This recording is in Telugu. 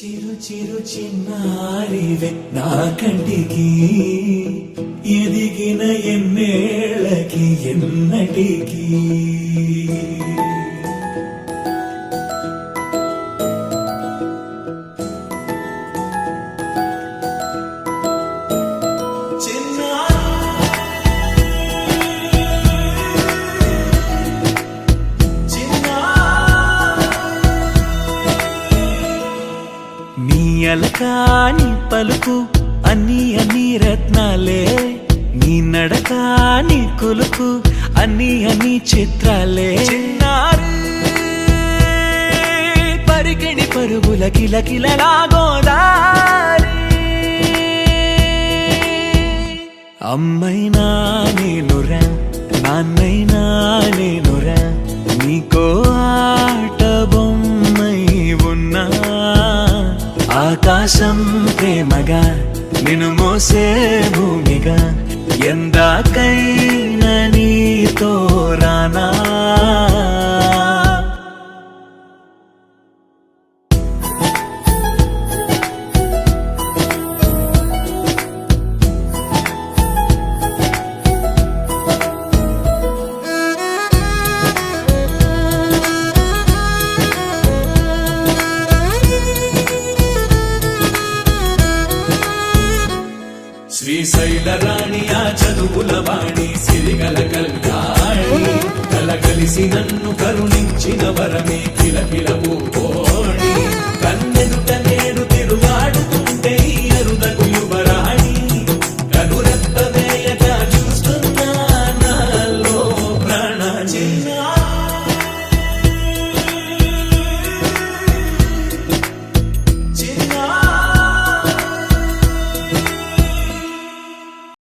చిరు చిరు చిన్నారివే నా కంటికి ఎదిగిన ఎన్నేళ్ళకి ఎన్నటికి అలకాని పలుకు అన్ని అన్ని రత్నాలే నీ నడకాని కులుకు అన్ని అన్ని చిత్రాలే చిన్నారు పరికిణి పరుగుల కిలకిలలాగోదారి అమ్మైనా నేనురా నాన్నైనా నేనురా నీకో ఆట బొమ్మై ఉన్నా ఆకాశం ప్రేమగా నిన్ను మోసే భూమిగా ఎందాకైనా నీతో రానా శ్రీశైల రాణి ఆ చదువుల వాణి సిరిగల కల్యాణి కలగలిసి నన్ను కరుణించిన వరమే కిలకిల ఓణి